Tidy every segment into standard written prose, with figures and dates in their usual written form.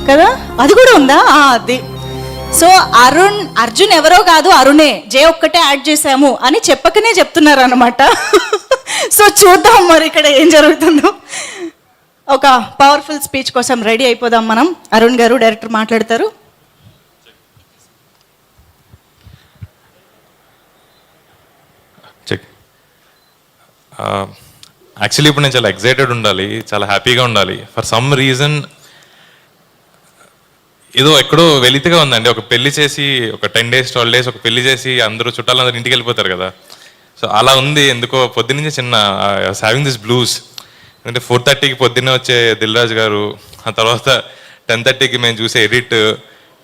కదా, అది కూడా ఉందా? అది. సో అర్జున్ ఎవరో కాదు, అరుణే, జే ఒక్కటే యాడ్ చేసాము అని చెప్పకనే చెప్తున్నారు అనమాట. సో చూద్దాం మరి ఇక్కడ ఏం జరుగుతుందో. ఒక పవర్ఫుల్ స్పీచ్ కోసం రెడీ అయిపోదాం మనం. అరుణ్ గారు, డైరెక్టర్ మాట్లాడతారు. యాక్చువల్లీ ఇప్పుడు నేను చాలా ఎక్సైటెడ్ ఉండాలి, చాలా హ్యాపీగా ఉండాలి. ఫర్ సమ్ రీజన్ ఏదో ఎక్కడో వెలితిగా ఉందండి. ఒక పెళ్లి చేసి ఒక 10 days 12 days ఒక పెళ్లి చేసి అందరూ చుట్టాలందరూ ఇంటికి వెళ్ళిపోతారు కదా. సో అలా ఉంది ఎందుకో. పొద్దున్నే చిన్న హ్యావింగ్ దిస్ బ్లూస్. ఎందుకంటే 4:30కి పొద్దున్నే వచ్చే దిల్ రాజు గారు, ఆ తర్వాత 10:30కి మేము చూసే ఎడిట్,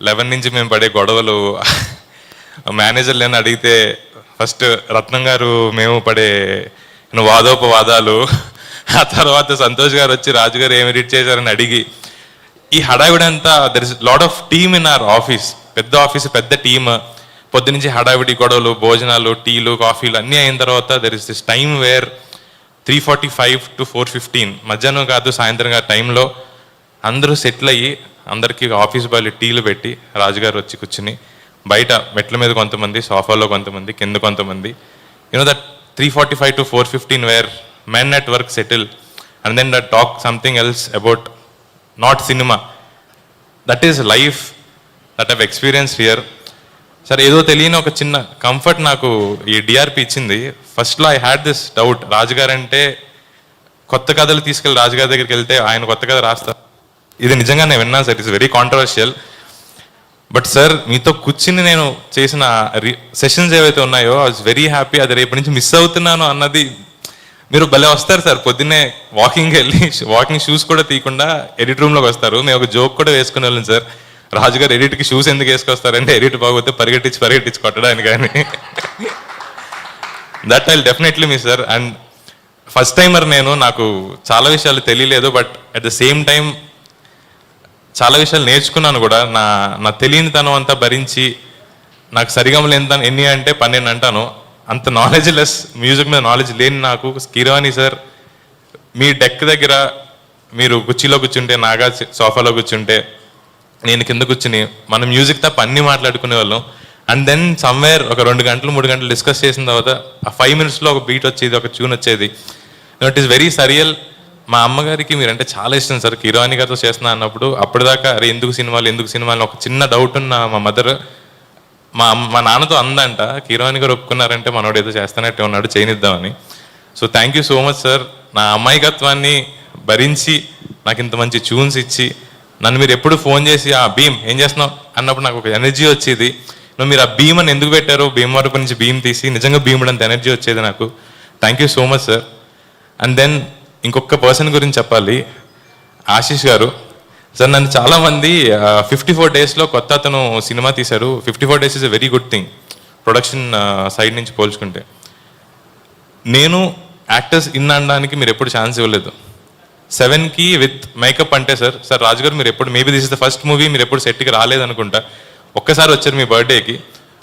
11 నుంచి మేము పడే గొడవలు, మేనేజర్లను అడిగితే ఫస్ట్ రత్నం గారు మేము పడే వాదోపవాదాలు, ఆ తర్వాత సంతోష్ గారు వచ్చి రాజు గారు ఏం ఎడిట్ చేశారని అడిగి, ఈ హడావిడి అంతా there is lot of team in our office. పెద్ద ఆఫీస్, పెద్ద టీమ్. పొద్దు నుంచి హడావిడి, గొడవలు, భోజనాలు, టీలు, కాఫీలు అన్నీ అయిన తర్వాత there is this time where 3:45 to 4:15 మధ్యాహ్నం కాదు సాయంత్రం కాదు టైంలో అందరూ సెటిల్ అయ్యి అందరికీ ఆఫీస్ బాయ్లు టీలు పెట్టి రాజుగారు వచ్చి కూర్చుని బయట మెట్ల మీద కొంతమంది, సోఫాలో కొంతమంది, కింద కొంతమంది, you know that 3:45 to 4:15 where men at work settle and then that talk something else about not cinema. That is life that have experience here. సరే, ఏదో తెలియని ఒక చిన్న కంఫర్ట్ నాకు ఈ డిఆర్పి ఇచ్చింది. ఫస్ట్లో ఐ హ్యాడ్ దిస్ డౌట్, రాజుగారు అంటే కొత్త కథలు తీసుకెళ్ళి రాజుగారి దగ్గరికి వెళ్తే ఆయన కొత్త కథ రాస్తారు. ఇది నిజంగా నేను విన్నాను sir, it's very controversial. But sir మీతో కూర్చుని నేను చేసిన సెషన్స్ ఏవైతే ఉన్నాయో ఐ వాజ్ వెరీ హ్యాపీ. అది రేపు నుంచి మిస్ అవుతున్నాను అన్నది. మీరు భలే వస్తారు సార్, పొద్దున్నే వాకింగ్కి వెళ్ళి వాకింగ్ షూస్ కూడా తీయకుండా ఎడిట్ రూమ్లోకి వస్తారు. మేము ఒక జోక్ కూడా వేసుకుని వెళ్ళాం సార్, రాజుగారు ఎడిట్కి షూస్ ఎందుకు వేసుకొస్తారంటే ఎడిట్ బాగోతే పరిగెట్టించి కొట్టడానికి. కానీ that I definitely miss sir. And first timer నేను, నాకు చాలా విషయాలు తెలియలేదు. But at the same time చాలా విషయాలు నేర్చుకున్నాను కూడా. నా తెలియని తనం అంతా భరించి, నాకు సరిగమలు ఎన్ని అంటే 12 అంటాను. అంత నాలెడ్జ్ లెస్, మ్యూజిక్ మీద నాలెడ్జ్ లేని నాకు కీరవాణి సార్ మీ డెక్ దగ్గర మీరు కుర్చీలో కూర్చుంటే, నాగా సోఫాలో కూర్చుంటే, నేను కింద కూర్చుని మనం మ్యూజిక్ తప్ప అన్నీ మాట్లాడుకునే వాళ్ళం. అండ్ దెన్ సమ్వేర్ ఒక 2 గంటలు 3 గంటలు డిస్కస్ చేసిన తర్వాత ఆ 5 minutesలో ఒక బీట్ వచ్చేది, ఒక ట్యూన్ వచ్చేది. It is very surreal. మా అమ్మగారికి మీరంటే చాలా ఇష్టం సార్. కీరవాణి గారితో చేస్తున్నా అన్నప్పుడు అప్పటిదాకా అరే ఎందుకు సినిమాలు ఒక చిన్న డౌట్ ఉన్న మా మదర్ మా నాన్నతో అందంట, కీరవాణి గారు ఒప్పుకున్నారంటే మనోడు ఏదో చేస్తానట్టే ఉన్నాడు, చేయనిద్దామని. So thank you so much sir. నా అమాయకత్వాన్ని భరించి నాకు ఇంత మంచి ట్యూన్స్ ఇచ్చి, నన్ను మీరు ఎప్పుడు ఫోన్ చేసి ఆ భీమ్ ఏం చేస్తున్నావు అన్నప్పుడు నాకు ఒక ఎనర్జీ వచ్చేది. మీరు ఆ భీమ్ అని ఎందుకు పెట్టారు, భీమ్ వరకు నుంచి భీమ్ తీసి నిజంగా భీముడంత ఎనర్జీ వచ్చేది నాకు. Thank you so much sir. And then ఇంకొక పర్సన్ గురించి చెప్పాలి, ఆశీష్ గారు సార్. నన్ను చాలామంది 54 daysలో కొత్త అతను సినిమా తీశారు. 54 days is a very good thing production side నుంచి పోల్చుకుంటే. నేను యాక్టర్స్ అనడానికి మీరు ఎప్పుడు ఛాన్స్ ఇవ్వలేదు. 7కి విత్ మేకప్ అంటే సార్ రాజుగారు మీరు ఎప్పుడు, maybe this is the first movie, మీరు ఎప్పుడు సెట్కి రాలేదనుకుంటా. ఒక్కసారి వచ్చారు మీ బర్త్డేకి,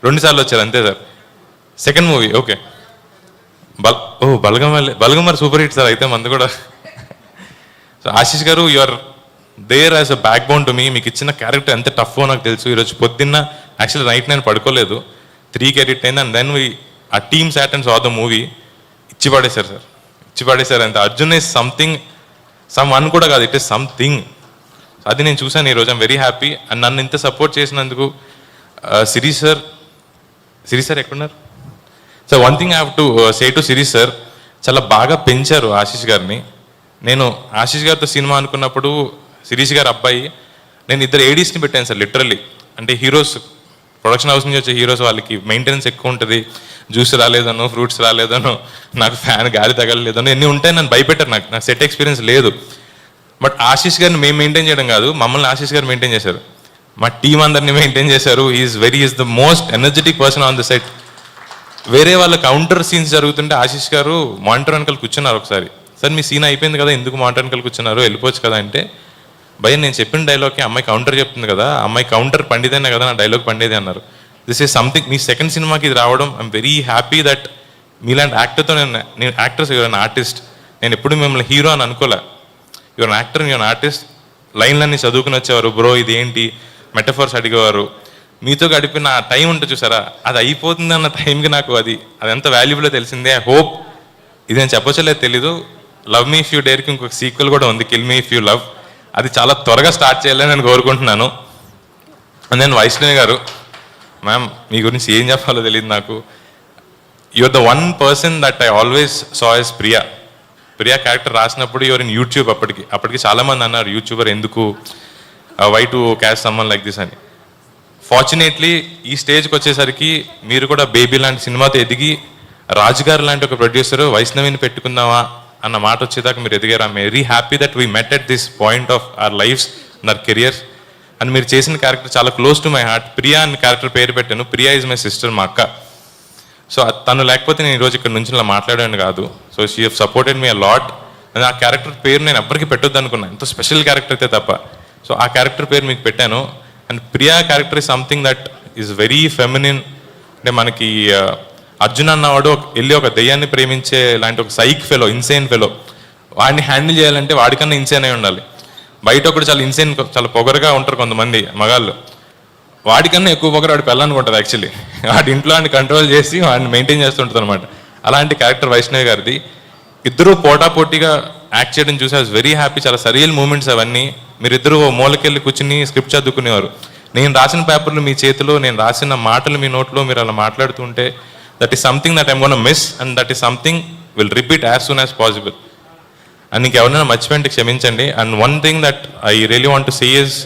2 సార్లు వచ్చారు అంతే సార్. సెకండ్ మూవీ ఓకే, బలగమర్ సూపర్ హిట్ సార్. అయితే మంది కూడా. సో ఆశీష్ గారు, you are there as a backbone to me. మీకు ఇచ్చిన క్యారెక్టర్ ఎంత టఫో నాకు తెలుసు. ఈరోజు పొద్దున్న యాక్చువల్లీ నైట్ నేను పడుకోలేదు, 3కి ఎడిట్ అయింది. అండ్ దెన్ ఆ team sat and saw the movie. ఇచ్చి పడేశారు అంతే. Arjun is something, someone కూడా కాదు, ఇట్ ఈస్ సంథింగ్. అది నేను చూశాను ఈరోజు. I'm very happy. అండ్ నన్ను ఇంత సపోర్ట్ చేసినందుకు సిరీస్ సార్ ఎక్కడున్నారు sir? One thing I have to say to series sir, చాలా బాగా పెంచారు ఆశీష్ గారిని. నేను ఆశీష్ గారితో సినిమా అనుకున్నప్పుడు శిరీష్ గారు అబ్బాయి, నేను 2 ADsని పెట్టాను సార్ లిటరల్లీ. అంటే హీరోస్, ప్రొడక్షన్ హౌస్ నుంచి వచ్చే హీరోస్ వాళ్ళకి మెయింటెనెన్స్ ఎక్కువ ఉంటుంది. జ్యూస్ రాలేదనో, ఫ్రూట్స్ రాలేదనో, నాకు ఫ్యాన్ గాలి తగలలేదనో ఎన్ని ఉంటాయి. నన్ను భయపెట్టారు. నాకు సెట్ ఎక్స్పీరియన్స్ లేదు. బట్ ఆశీష్ గారిని మేము మెయింటైన్ చేయడం కాదు, మమ్మల్ని ఆశీష్ గారు మెయింటైన్ చేశారు. మా టీం అందరినీ మెయింటైన్ చేశారు. Is the most energetic person on the set. వేరే వాళ్ళ కౌంటర్ సీన్స్ జరుగుతుంటే ఆశీష్ గారు మానిటర్ వెనకాల కూర్చున్నారు. ఒకసారి సార్ మీ సీన్ అయిపోయింది కదా, ఎందుకు మానిటర్ వెనకాల కూర్చున్నారు, వెళ్ళిపోవచ్చు కదా అంటే, భయ నేను చెప్పిన డైలాగ్కి అమ్మాయి కౌంటర్ చెప్తుంది కదా, అమ్మాయి కౌంటర్ పండితేనే కదా నా డైలాగ్ పండేది అన్నారు. This is something. Me second సినిమాకి ఇది రావడం ఐఎమ్ వెరీ హ్యాపీ దట్ మీలాంటి యాక్టర్తో నేను యాక్టర్స్, యువర్ అన్ ఆర్టిస్ట్. నేను ఎప్పుడు మిమ్మల్ని హీరో అని అనుకోలే. Your an actor, your an artist. లైన్లన్నీ చదువుకుని వచ్చేవారు, బ్రో ఇది ఏంటి మెటఫర్స్ అడిగేవారు. మీతో గడిపిన ఆ టైం ఉంటుంది చూసారా, అది అయిపోతుంది అన్న టైంకి నాకు అది ఎంత వాల్యుబుల్లో తెలిసిందే. ఐ హోప్ ఇది నేను చెప్పొచ్చలేదు తెలీదు, లవ్ మీ ఇఫ్ యూ డేర్కి ఇంకొక సీక్వెల్ కూడా ఉంది, kill me if you love. అది చాలా త్వరగా స్టార్ట్ చేయాలని నేను కోరుకుంటున్నాను. నేను వైష్ణవి గారు, మ్యామ్ మీ గురించి ఏం చెప్పాలో తెలియదు నాకు. You're the one person that I always saw as Priya. Priya character రాసినప్పుడు యువర్ ఇన్ యూట్యూబ్. అప్పటికి చాలామంది అన్నారు యూట్యూబర్ ఎందుకు, why to cast someone like this అని. ఫార్చునేట్లీ ఈ స్టేజ్కి వచ్చేసరికి మీరు కూడా బేబీ లాంటి సినిమాతో ఎదిగి రాజుగారు లాంటి ఒక ప్రొడ్యూసర్ వైష్ణవిని పెట్టుకుందామా అన్న మాట వచ్చేదాకా మీరు ఎదిగారు. I'm very happy that we met at this point of our lives and our careers. అండ్ మీరు చేసిన క్యారెక్టర్ చాలా close to my heart. Priya అని క్యారెక్టర్ పేరు పెట్టాను. ప్రియా ఈజ్ మై సిస్టర్, మా అక్క. సో తను లేకపోతే నేను ఈరోజు ఇక్కడ నుంచి ఇలా మాట్లాడాను కాదు. So she have supported me a lot. And ఆ క్యారెక్టర్ పేరు నేను ఎవ్వరికి పెట్టొద్దు అనుకున్నాను, ఎంతో స్పెషల్ క్యారెక్టర్ అయితే తప్ప. సో ఆ క్యారెక్టర్ పేరు మీకు పెట్టాను. And Priya character is something that is very feminine. అంటే మనకి అర్జున్ అన్నవాడు వెళ్ళి ఒక దెయ్యాన్ని ప్రేమించే లాంటి ఒక సైక్ ఫెలో, ఇన్సేన్ ఫెలో. వాడిని హ్యాండిల్ చేయాలంటే వాడికన్నా ఇన్సేన్ అయి ఉండాలి. బయట ఒకటి చాలా ఇన్సేన్, చాలా పొగరుగా ఉంటారు కొంతమంది మగాళ్ళు. వాడికన్నా ఎక్కువ పొగరు వాడి పెళ్ళానికి యాక్చువల్లీ. వాడి ఇంట్లో వాడిని కంట్రోల్ చేసి వాడిని మెయింటైన్ చేస్తుంటుంది అనమాట. అలాంటి క్యారెక్టర్ వైష్ణవి గారిది. ఇద్దరు పోటాపోటీగా యాక్ట్ చేయడం చూసి ఐ వాజ్ వెరీ హ్యాపీ. చాలా సరియల్ మూమెంట్స్ అవన్నీ. మీరిద్దరూ మూలకెళ్ళి కూర్చుని స్క్రిప్ట్ చదువుకునేవారు. నేను రాసిన పేపర్లు మీ చేతిలో, నేను రాసిన మాటలు మీ నోట్లో, మీరు అలా మాట్లాడుతుంటే that is something that I'm gonna miss and that is something will repeat as soon as possible. And ఇంకెవరైనా మర్చిపోయింటే క్షమించండి. And one thing that I really want to say is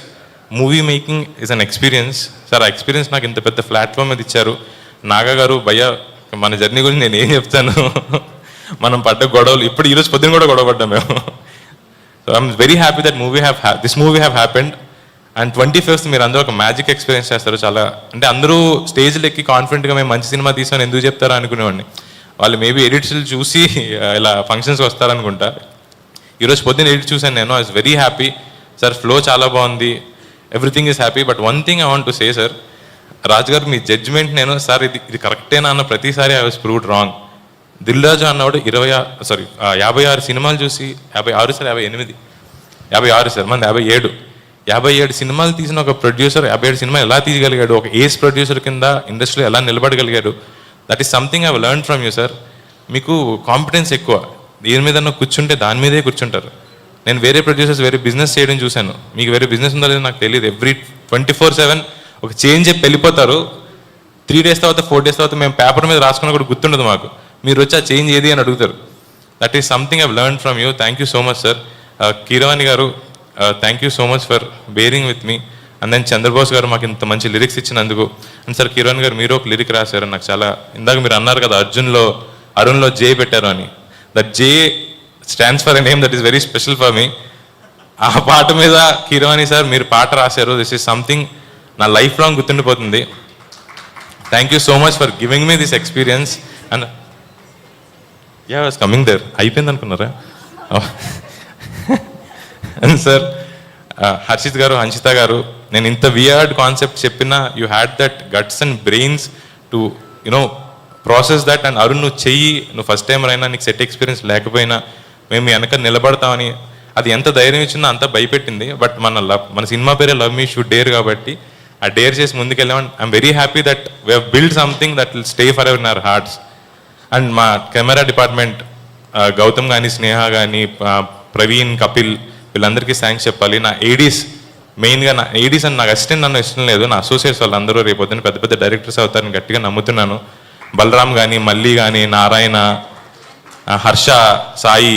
movie making is an experience. Sir ఆ experience నాకు ఇంత పెద్ద platform మీద ఇచ్చారు. నాగా గారు, భయ్య మన జర్నీ గురించి నేను ఏం చెప్తాను. మనం పడ్డ గొడవలు, ఇప్పుడు ఈరోజు పొద్దున్న కూడా గొడవ పడ్డాం మేము. So I'm very happy that this movie have happened. And 25th మీరు అందరూ ఒక మ్యాజిక్ ఎక్స్పీరియన్స్ చేస్తారు. చాలా అంటే అందరూ స్టేజ్లు ఎక్కి కాన్ఫిడెంట్గా మేము మంచి సినిమా తీసామని ఎందుకు చెప్తారా అనుకునేవాడిని. వాళ్ళు మేబీ ఎడిట్స్లు చూసి ఇలా ఫంక్షన్స్కి వస్తారనుకుంటా. ఈరోజు పొద్దున్న ఎడిట్ చూసాను నేను. I was very happy. Sir flow చాలా బాగుంది, everything is happy. But one thing I want to say sir, Raju గారు మీ జడ్జ్మెంట్ నేను సార్ ఇది కరెక్టేనా అన్న ప్రతిసారి I was proved wrong. Dil Raju అన్నవాడు 56 సినిమాలు చూసి 56 సార్ 58 సార్ మంది 57 సినిమాలు తీసిన ఒక ప్రొడ్యూసర్ 57 సినిమాలు ఎలా తీయగలిగాడు, ఒక ఏస్ ప్రొడ్యూసర్ కింద ఇండస్ట్రీలో ఎలా నిలబడగలిగాడు, that is something I have learn from you sir. మీకు కాంపిటెన్స్ ఎక్కువ, దేని మీద కూర్చుంటే దాని మీదే కూర్చుంటారు. నేను వేరే ప్రొడ్యూసర్స్ వేరే బిజినెస్ చేయడం చూశాను, మీకు వేరే బిజినెస్ ఉందో లేదో నాకు తెలియదు. ఎవ్రీ 24/7 ఒక చేంజ్ చెప్పి వెళ్ళిపోతారు. 3 days తర్వాత 4 days తర్వాత మేము పేపర్ మీద రాసుకున్న కూడా గుర్తుండదు మాకు. మీరు వచ్చి ఆ చేంజ్ ఏది అని అడుగుతారు. That is something I have learn from you. Thank you so much sir. Keeravani గారు, thank you so much for bearing with me. And then Chandrabose గారు మాకు ఇంత మంచి లిరిక్స్ ఇచ్చినందుకు. అండ్ సార్ కీరవాణి గారు మీరు ఒక లిరిక్ రాశారు, నాకు చాలా, ఇందాక మీరు అన్నారు కదా అరుణ్లో జే పెట్టారు అని. That J stands for a name that is very special for me. ఆ పాట మీద కీరవాణి సార్ మీరు పాట రాశారు. దిస్ ఈస్ సంథింగ్ నా లైఫ్ లాంగ్ గుర్తుండిపోతుంది. Thank you so much for giving me this experience. And ya was coming there, అయిపోయింది అనుకున్నారా? అండ్ సార్ హర్షిత్ గారు, హన్షిత గారు, నేను ఇంత వియర్డ్ కాన్సెప్ట్ చెప్పినా you had that guts and brains to you know process that. And Arun నువ్వు నువ్వు ఫస్ట్ టైం అయినా నీకు సెట్ ఎక్స్పీరియన్స్ లేకపోయినా మేము వెనక నిలబడతామని, అది ఎంత ధైర్యం ఇచ్చినా అంత భయపెట్టింది. బట్ మన సినిమా పేరే లవ్ మీ షుడ్ డేర్ కాబట్టి ఆ డేర్ చేసి ముందుకెళ్ళామని I'm very happy that we have build something that will stay for ever in our hearts. And మా కెమెరా డిపార్ట్మెంట్ గౌతమ్ కానీ, స్నేహ కానీ, ప్రవీణ్, కపిల్, వీళ్ళందరికీ థ్యాంక్స్ చెప్పాలి. నా ఏడీస్ మెయిన్గా, నా ఏడీస్ అని నాకు అసిస్టెంట్ నన్ను ఇష్టం లేదు, నా అసోసియేట్స్ వాళ్ళందరూ రేపొద్దున పెద్ద పెద్ద డైరెక్టర్స్ అవుతారని గట్టిగా నమ్ముతున్నాను. బలరామ్ కానీ, మల్లి కానీ, నారాయణ, హర్ష, సాయి,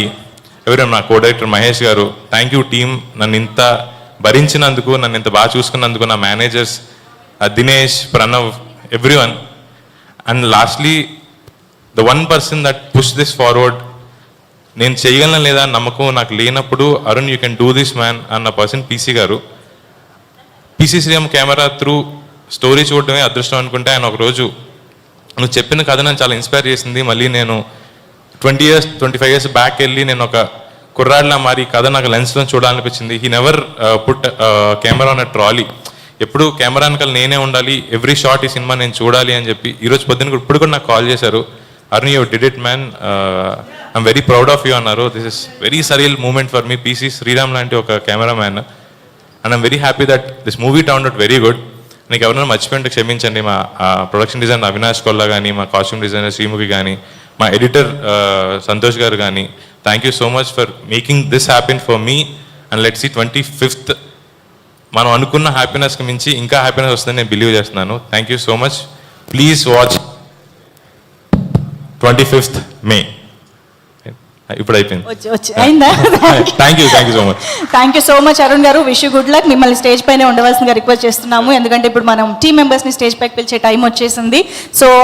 ఎవరైనా నా కో డైరెక్టర్ మహేష్ గారు, థ్యాంక్ యూ టీమ్. నన్ను ఇంత భరించినందుకు, నన్ను ఇంత బాగా చూసుకున్నందుకు, నా managers Dinesh, Pranav, everyone. And lastly the one person that push this forward, నేను చేయగలను లేదా నమ్మకం నాకు లేనప్పుడు Arun you can do this man అన్న person PC garu. PC Sriram camera through story చూడడమే అదృష్టం అనుకుంటే ఆయన ఒకరోజు నువ్వు చెప్పిన కథ నన్ను చాలా ఇన్స్పైర్ చేసింది. మళ్ళీ నేను 25 years బ్యాక్ వెళ్ళి నేను ఒక కుర్రాడ్లా మారి కథ నాకు లెన్స్లో చూడాలనిపించింది. He never put camera on a trolley. ఎప్పుడు కెమెరా వెనకాల నేనే ఉండాలి, ఎవ్రీ షాట్ ఈ సినిమా నేను చూడాలి అని చెప్పి ఈరోజు పొద్దున్న ఇప్పుడు కూడా నాకు కాల్ చేశారు, Arun you did it man, I'm very proud of you అన్నారు. This is very surreal moment for me. PC Sriram లాంటి ఒక cameraman and I'm very happy that this movie turn out very good. నీకు ఎవరైనా మర్చిపోయింటే క్షమించండి. మా production designer Avinash Kolla కానీ, మా costume designer Sreemukhi కానీ, మా ఎడిటర్ సంతోష్ గారు కానీ, thank you so much for making this happen for me. And let's see 25th మనం అనుకున్న హ్యాపీనెస్కి మించి ఇంకా హ్యాపీనెస్ వస్తుందని నేను బిలీవ్ చేస్తున్నాను. Thank you so much. Please watch 25th May. ఇప్పుడు అయిపోయింది. అయిందా? Thank you so much. Thank you so much Arun గారు. Wish you good luck. మిమ్మల్ని స్టేజ్ పైన ఉండవలసిందిగా రిక్వెస్ట్ చేస్తున్నాము, ఎందుకంటే ఇప్పుడు మనం టీమ్ మెంబర్స్ని స్టేజ్ పైకి పిలిచే టైం వచ్చేసింది. సో